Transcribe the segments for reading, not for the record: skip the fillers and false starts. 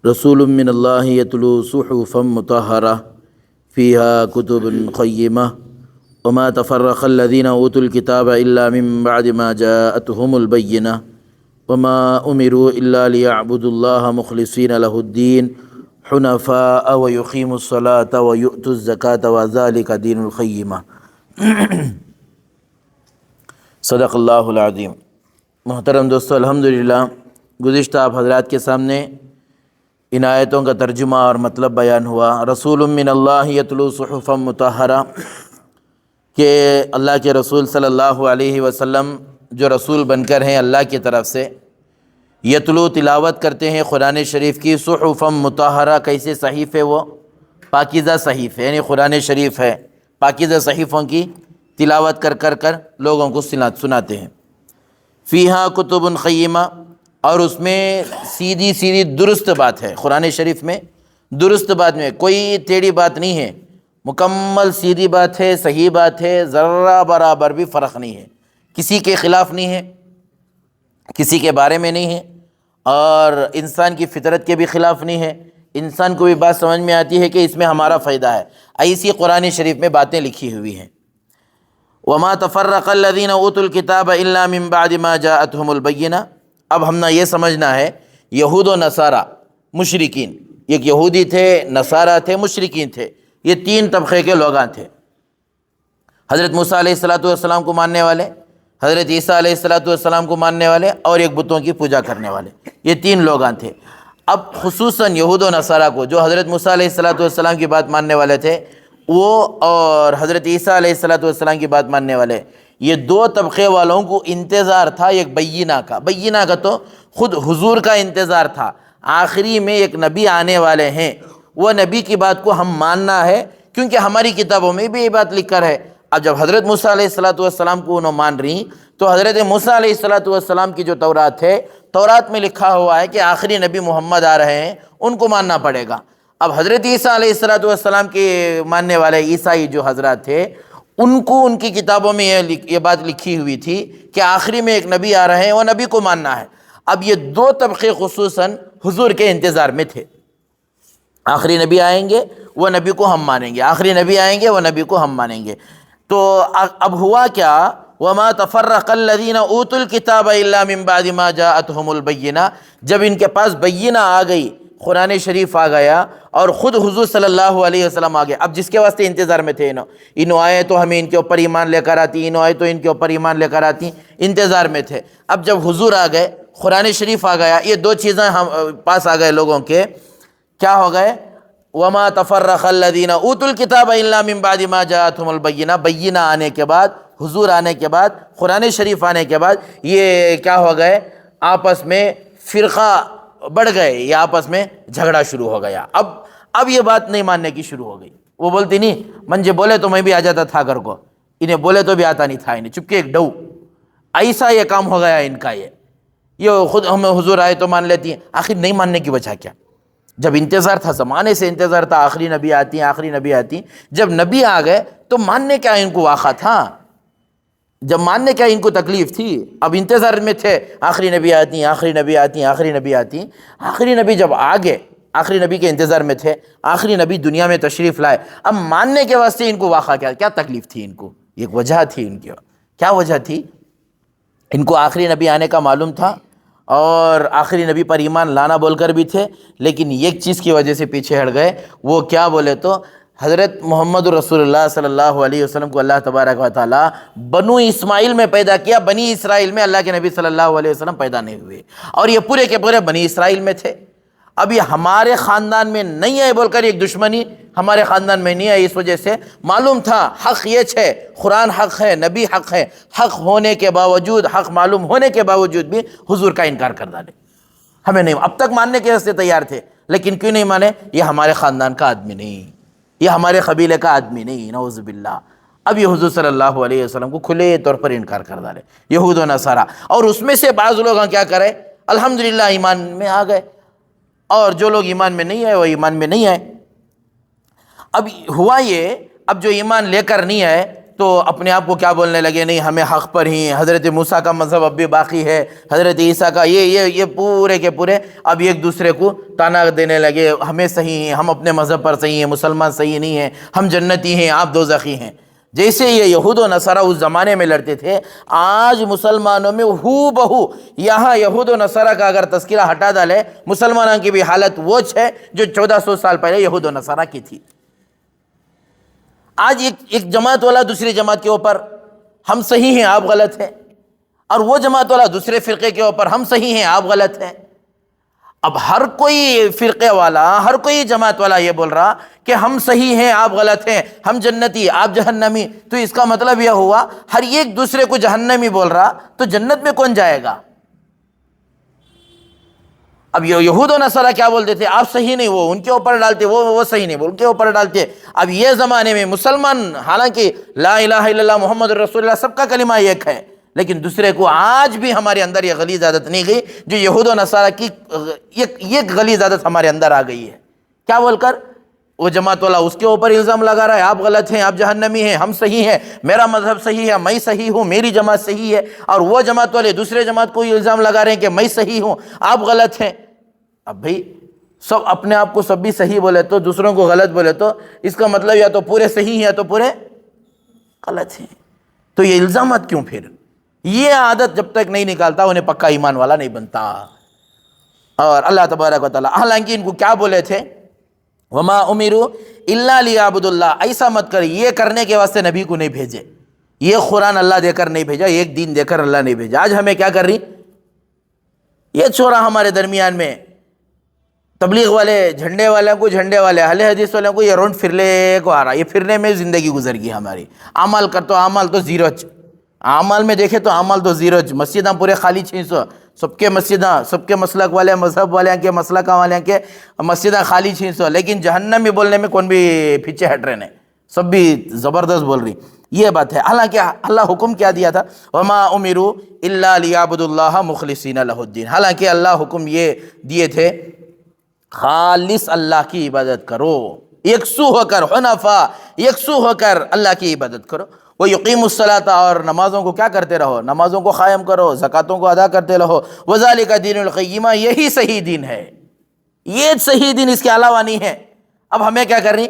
رسول من اللہ یتلو صحفا مطہرہ فیہا کتب قیمہ وما تفرق الذین اوتوا الکتاب الا من بعد ما جاءتهم البینہ وما امروا الا لیعبدوا اللہ مخلصین لہ الدین حنفاء ویقیموا الصلاة ویؤتوا الزکاة وذلک دین القیمہ۔ صدق اللہ العظیم۔ محترم دوستو، الحمدللہ گزشتہ آپ حضرات کے سامنے ان آیتوں کا ترجمہ اور مطلب بیان ہوا۔ رسول من اللہ یتلو صحفا مطہرہ، کہ اللہ کے رسول صلی اللہ علیہ وسلم جو رسول بن کر ہیں اللہ کی طرف سے، یتلو تلاوت کرتے ہیں قرآن شریف کی، صحفا مطہرہ، کیسے صحیفے؟ وہ پاکیزہ صحیفے، یعنی قرآن شریف ہے، پاکیزہ صحیفوں کی تلاوت کر لوگوں کو سناتے ہیں۔ فیہا کتب قیمہ، اور اس میں سیدھی درست بات ہے۔ قرآن شریف میں درست بات میں کوئی ٹیڑھی بات نہیں ہے، مکمل سیدھی بات ہے، صحیح بات ہے، ذرہ برابر بھی فرق نہیں ہے، کسی کے خلاف نہیں ہے، کسی کے بارے میں نہیں ہے، اور انسان کی فطرت کے بھی خلاف نہیں ہے۔ انسان کو بھی بات سمجھ میں آتی ہے کہ اس میں ہمارا فائدہ ہے، ایسی قرآن شریف میں باتیں لکھی ہوئی ہیں۔ وما تفرق الذین اوتوا الکتاب الا من بعد ما جاءتهم البینہ۔ اب ہم نے یہ سمجھنا ہے، یہود و نصارہ، مشرکین، ایک یہودی تھے، نصارہ تھے، مشرکین تھے، یہ تین طبقے کے لوگاں تھے۔ حضرت موسیٰ علیہ السلام کو ماننے والے، حضرت عیسیٰ علیہ السلام کو ماننے والے، اور ایک بتوں کی پوجا کرنے والے، یہ تین لوگاں تھے۔ اب خصوصاً یہود و نصارہ کو، جو حضرت موسیٰ علیہ السلام کی بات ماننے والے تھے وہ، اور حضرت عیسیٰ علیہ السلام کی بات ماننے والے، یہ دو طبقے والوں کو انتظار تھا ایک بینہ کا۔ بینہ کا تو خود حضور کا انتظار تھا، آخری میں ایک نبی آنے والے ہیں، وہ نبی کی بات کو ہم ماننا ہے، کیونکہ ہماری کتابوں میں بھی یہ بات لکھ کر ہے۔ اب جب حضرت موسیٰ علیہ السلام کو انہوں مان رہی، تو حضرت موسیٰ علیہ السلام کی جو تورات ہے، تورات میں لکھا ہوا ہے کہ آخری نبی محمد آ رہے ہیں، ان کو ماننا پڑے گا۔ اب حضرت عیسیٰ علیہ السلام کے ماننے والے عیسائی جو حضرات تھے، ان کو ان کی کتابوں میں یہ بات لکھی ہوئی تھی کہ آخری میں ایک نبی آ رہے ہیں، وہ نبی کو ماننا ہے۔ اب یہ دو طبقے خصوصاً حضور کے انتظار میں تھے، آخری نبی آئیں گے وہ نبی کو ہم مانیں گے، آخری نبی آئیں گے وہ نبی کو ہم مانیں گے۔ تو اب ہوا کیا؟ وما تفرق الذین اوتوا الکتاب الا من بعد ما جاءتهم البینہ، جب ان کے پاس بینہ آ گئی، قرآن شریف آ گیا، اور خود حضور صلی اللہ علیہ وسلم آ گئے۔ اب جس کے واسطے انتظار میں تھے، انہوں آئے تو ہمیں ان کے اوپر ایمان لے کر آتی، انہوں آئے تو ان کے اوپر ایمان لے کر آتی، انتظار میں تھے۔ اب جب حضور آ گئے، قرآن شریف آ گیا، یہ دو چیزیں ہم پاس آ گئے لوگوں کے، کیا ہو گئے؟ وما تفرق الذین اوتوا الکتاب الا من بعد ما جاءتهم البینہ، بینہ آنے کے بعد، حضور آنے کے بعد، قرآن شریف آنے کے بعد، یہ کیا ہو گئے؟ آپس میں فرقہ بڑھ گئے، یہ آپس میں جھگڑا شروع ہو گیا۔ اب یہ بات نہیں ماننے کی شروع ہو گئی۔ وہ بولتی نہیں، منجے بولے تو میں بھی آ جاتا تھا گھر کو، انہیں بولے تو بھی آتا نہیں تھا، انہیں چپکے ایک ڈو، ایسا یہ کام ہو گیا ان کا۔ یہ خود ہم حضور آئے تو مان لیتی ہیں، آخر نہیں ماننے کی وجہ کیا؟ جب انتظار تھا، زمانے سے انتظار تھا، آخری نبی آتی ہیں، آخری نبی آتی ہیں، جب نبی آ گئے تو ماننے کیا ان کو واقع تھا؟ جب ماننے کیا ان کو تکلیف تھی؟ اب انتظار میں تھے، آخری نبی آتی ہیں، آخری نبی آتی ہیں، آخری نبی آتی ہیں۔ آخری نبی جب آ گئے، آخری نبی کے انتظار میں تھے، آخری نبی دنیا میں تشریف لائے، اب ماننے کے واسطے ان کو واقع کیا تکلیف تھی؟ ان کو ایک وجہ تھی، ان کی کیا وجہ تھی؟ ان کو آخری نبی آنے کا معلوم تھا، اور آخری نبی پر ایمان لانا بول کر بھی تھے، لیکن ایک چیز کی وجہ سے پیچھے ہٹ گئے۔ وہ کیا بولے تو، حضرت محمد رسول اللہ صلی اللہ علیہ وسلم کو اللہ تبارک و تعالیٰ بنو اسماعیل میں پیدا کیا، بنی اسرائیل میں اللہ کے نبی صلی اللہ علیہ وسلم پیدا نہیں ہوئے، اور یہ پورے کے پورے بنی اسرائیل میں تھے۔ اب یہ ہمارے خاندان میں نہیں ہے بول کر ایک دشمنی ہمارے خاندان میں نہیں ہے، اس وجہ سے معلوم تھا حق یہ ہے، قرآن حق ہے، نبی حق ہے، حق ہونے کے باوجود، حق معلوم ہونے کے باوجود بھی حضور کا انکار کر ڈالے۔ ہمیں نہیں، اب تک ماننے کے واسطے تیار تھے، لیکن کیوں نہیں مانے؟ یہ ہمارے خاندان کا آدمی نہیں، یہ ہمارے قبیلے کا آدمی نہیں، نعوذ باللہ۔ اب یہ حضور صلی اللہ علیہ وسلم کو کھلے طور پر انکار کر ڈالے یہود و نصارہ، اور اس میں سے بعض لوگ کیا کرے؟ الحمدللہ ایمان میں آ گئے، اور جو لوگ ایمان میں نہیں آئے وہ ایمان میں نہیں آئے۔ اب ہوا یہ، اب جو ایمان لے کر نہیں آئے تو اپنے آپ کو کیا بولنے لگے، نہیں ہمیں حق پر ہی، حضرت موسیٰ کا مذہب اب بھی باقی ہے، حضرت عیسیٰ کا یہ پورے کے پورے اب ایک دوسرے کو تانا دینے لگے، ہمیں صحیح ہیں، ہم اپنے مذہب پر صحیح ہیں، مسلمان صحیح نہیں ہیں، ہم جنتی ہیں، آپ دوزخی ہیں۔ جیسے یہ یہود و نصارہ اس زمانے میں لڑتے تھے، آج مسلمانوں میں ہو بہو یہاں یہود و نصارہ کا اگر تذکرہ ہٹا ڈالے، مسلمانوں کی بھی حالت وہ ہے جو 1400 سال پہلے یہود و نصارہ کی تھی۔ آج ایک جماعت والا دوسری جماعت کے اوپر ہم صحیح ہیں آپ غلط ہیں، اور وہ جماعت والا دوسرے فرقے کے اوپر ہم صحیح ہیں آپ غلط ہیں۔ اب ہر کوئی فرقے والا، ہر کوئی جماعت والا یہ بول رہا کہ ہم صحیح ہیں آپ غلط ہیں، ہم جنتی آپ جہنمی، تو اس کا مطلب یہ ہوا ہر ایک دوسرے کو جہنمی بول رہا، تو جنت میں کون جائے گا؟ اب یہود و نصارہ کیا بولتے تھے، آپ صحیح نہیں، وہ ان کے اوپر ڈالتے، وہ صحیح نہیں، وہ ان کے اوپر ڈالتے۔ اب یہ زمانے میں مسلمان حالانکہ لا الہ الا اللہ محمد رسول اللہ سب کا کلمہ ایک ہے، لیکن دوسرے کو آج بھی ہمارے اندر یہ غلیظ عادت نہیں گئی جو یہود و نصارہ کی ایک غلیظ عادت ہمارے اندر آ گئی ہے۔ کیا بول کر وہ جماعت والا اس کے اوپر الزام لگا رہا ہے، آپ غلط ہیں، آپ جہنمی ہیں، ہم صحیح ہیں، میرا مذہب صحیح ہے، میں صحیح ہوں، میری جماعت صحیح ہے، اور وہ جماعت والے دوسرے جماعت کو الزام لگا رہے ہیں کہ میں صحیح ہوں، آپ غلط ہیں۔ اب بھئی سب اپنے آپ کو سب بھی صحیح بولے تو دوسروں کو غلط بولے تو اس کا مطلب یا تو پورے صحیح ہیں یا تو پورے غلط ہیں۔ تو یہ الزامات کیوں پھر؟ یہ عادت جب تک نہیں نکالتا انہیں پکا ایمان والا نہیں بنتا۔ اور اللہ تبارک و تعالیٰ حالانکہ ان کو کیا بولے تھے، وما امروا الا لیعبدوا اللہ، ایسا مت کر، یہ کرنے کے واسطے نبی کو نہیں بھیجے، یہ قرآن اللہ دے کر نہیں بھیجا، ایک دین دے کر اللہ نہیں بھیجا۔ آج ہمیں کیا کر رہی، یہ چھوڑا ہمارے درمیان میں تبلیغ والے جھنڈے والوں کو، جھنڈے والے اہل حدیث والوں کو یہ رونڈ پھرلے کو آ رہا، یہ پھرنے میں زندگی گزر گئی ہماری۔ عمل کر تو عمل تو زیروچ، عمل میں دیکھے تو عمل تو زیروچ، مسجداں پورے خالی 600، سب کے مسجداں، سب کے مسلک والے، مذہب والے کے، مسلک والے کے مسجداں خالی 600، لیکن جہنم میں بولنے میں کون بھی پیچھے ہٹ رہے ہیں، سب بھی زبردست بول رہی۔ یہ بات ہے، حالانکہ اللہ حکم کیا دیا تھا، وما امروا الا لیعبدوا اللہ مخلصین لہ الدین، حالانکہ اللہ حکم یہ دیے تھے خالص اللہ کی عبادت کرو، یکسو ہو کر، حنفاء یکسو ہو کر اللہ کی عبادت کرو۔ وہ یقیم الصلاۃ، اور نمازوں کو کیا کرتے رہو، نمازوں کو قائم کرو، زکاتوں کو ادا کرتے رہو، وذالک دین القیمہ، یہی صحیح دین ہے، یہ صحیح دین، اس کے علاوہ نہیں ہے۔ اب ہمیں کیا کرنی،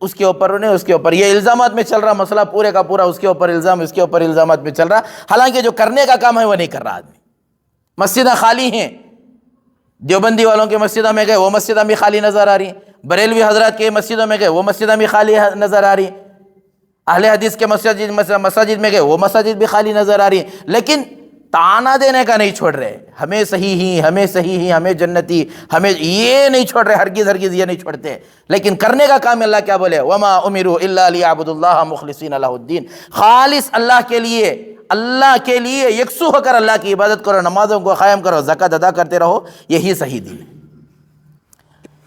اس کے اوپر انہیں، اس کے اوپر یہ الزامات میں چل رہا مسئلہ پورے کا پورا، اس کے اوپر الزام، اس کے اوپر الزامات میں چل رہا، حالانکہ جو کرنے کا کام ہے وہ نہیں کر رہا آدمی۔ مسجدیں خالی ہیں، دیوبندی والوں کے مسجدوں میں گئے وہ مسجدیں بھی خالی نظر آ رہی، بریلوی حضرات کے مسجدوں میں گئے وہ مسجدیں بھی خالی نظر آ رہی، اہل حدیث کے مساجد میں گئے وہ مساجد بھی خالی نظر آ رہی، لیکن تانا دینے کا نہیں چھوڑ رہے، ہمیں صحیح ہی، ہمیں صحیح ہی، ہمیں جنتی، ہمیں، یہ نہیں چھوڑ رہے، ہرگز یہ نہیں چھوڑتے۔ لیکن کرنے کا کام اللہ کیا بولے، وما امروا الا لیعبدوا اللہ مخلصین لہ الدین، خالص اللہ کے لیے، اللہ کے لیے یکسو ہو کر اللہ کی عبادت کرو، نمازوں کو قائم کرو، زکوٰۃ ادا کرتے رہو، یہی صحیح دین ہے۔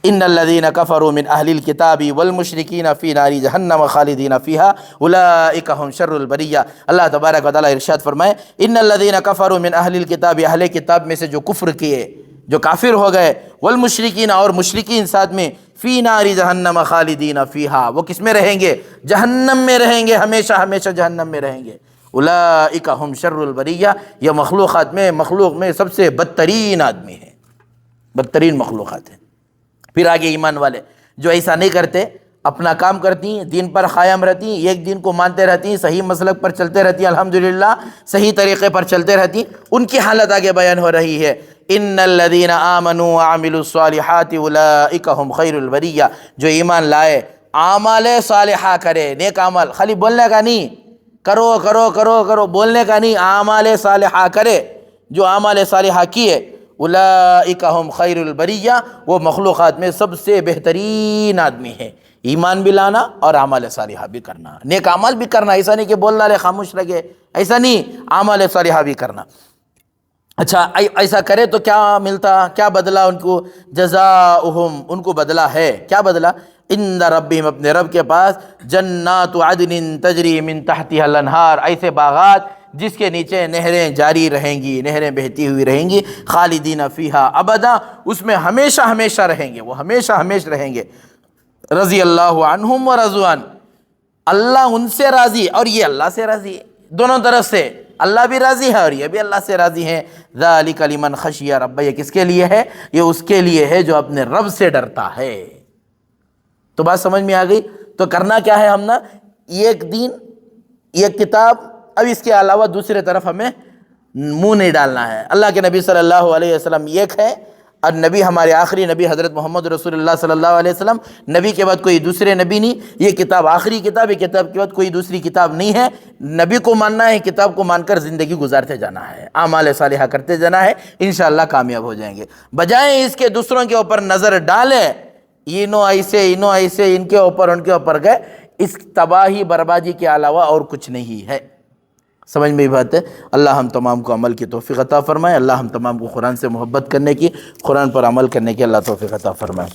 ان الذين كفروا من اهل الكتاب والمشركين في نار جہنم خالدین فيها اولئک هم شر البریہ۔ اللہ تبارک و تعالیٰ ارشاد فرمائے، ان الذين كفروا من اهل الكتاب، اہل کتاب میں سے جو کفر کیے، جو کافر ہو گئے، والمشرکین، اور مشرکین ساتھ میں، فی نار جہنم خالدین فیہا، وہ کس میں رہیں گے، جہنم میں رہیں گے، ہمیشہ ہمیشہ جہنم میں رہیں گے۔ اولئک هم شر البریہ، یہ مخلوق میں سب سے بدترین آدمی ہے، بدترین مخلوقات ہیں۔ پھر آگے ایمان والے جو ایسا نہیں کرتے، اپنا کام کرتی ہیں، دین پر قائم رہتی ہیں، ایک دین کو مانتے رہتی ہیں، صحیح مسلک پر چلتے رہتی ہیں، الحمدللہ صحیح طریقے پر چلتے رہتی ہیں، ان کی حالت آگے بیان ہو رہی ہے۔ ان الذین آمنوا وعملوا الصالحات اولئک هم خیر البریہ، جو ایمان لائے، اعمال صالحہ کرے، نیک عمل، خالی بولنے کا نہیں، کرو کرو کرو کرو بولنے کا نہیں، اعمال صالحہ کرے، جو اعمال صالحہ کیے، اولئک هم خیر البریہ، وہ مخلوقات میں سب سے بہترین آدمی ہے۔ ایمان بھی لانا اور اعمال صالحہ بھی کرنا، نیک اعمال بھی کرنا، ایسا نہیں کہ بولنا رہے خاموش رہے، ایسا نہیں، اعمال صالحہ بھی کرنا۔ اچھا ایسا کرے تو کیا ملتا، کیا بدلہ ان کو، جزاؤہم، ان کو بدلہ ہے، کیا بدلہ، عند ربہم، اپنے رب کے پاس، جنات عدن تجری من تحتها الانہار، ایسے باغات جس کے نیچے نہریں جاری رہیں گی، نہریں بہتی ہوئی رہیں گی، خالدین فیہا ابدا، اس میں ہمیشہ ہمیشہ رہیں گے، وہ ہمیشہ ہمیشہ رہیں گے، رضی اللہ عنہم ورضوا عنہ، اللہ ان سے راضی اور یہ اللہ سے راضی ہے، دونوں طرف سے اللہ بھی راضی ہے اور یہ بھی اللہ سے راضی ہے۔ ذالک لمن خشی رب، یہ کس کے لیے ہے؟ یہ اس کے لیے ہے جو اپنے رب سے ڈرتا ہے۔ تو بات سمجھ میں آ گئی؟ تو کرنا کیا ہے ہم نا، ایک دین ایک کتاب، اب اس کے علاوہ دوسرے طرف ہمیں منہ نہیں ڈالنا ہے۔ اللہ کے نبی صلی اللہ علیہ وسلم ایک ہے، اور نبی ہمارے آخری نبی حضرت محمد رسول اللہ صلی اللہ علیہ وسلم، نبی کے بعد کوئی دوسرے نبی نہیں، یہ کتاب آخری کتاب، یہ کتاب کے بعد کوئی دوسری کتاب نہیں ہے۔ نبی کو ماننا ہے، کتاب کو مان کر زندگی گزارتے جانا ہے، اعمال صالحہ کرتے جانا ہے، انشاءاللہ کامیاب ہو جائیں گے۔ بجائے اس کے دوسروں کے اوپر نظر ڈالیں، انہوں ایسے ان کے اوپر گئے، اس تباہی بربادی کے علاوہ اور کچھ نہیں ہے۔ سمجھ میں بات ہے؟ اللہ ہم تمام کو عمل کی توفیق عطا فرمائے، اللہ ہم تمام کو قرآن سے محبت کرنے کی، قرآن پر عمل کرنے کی اللہ توفیق عطا فرمائے۔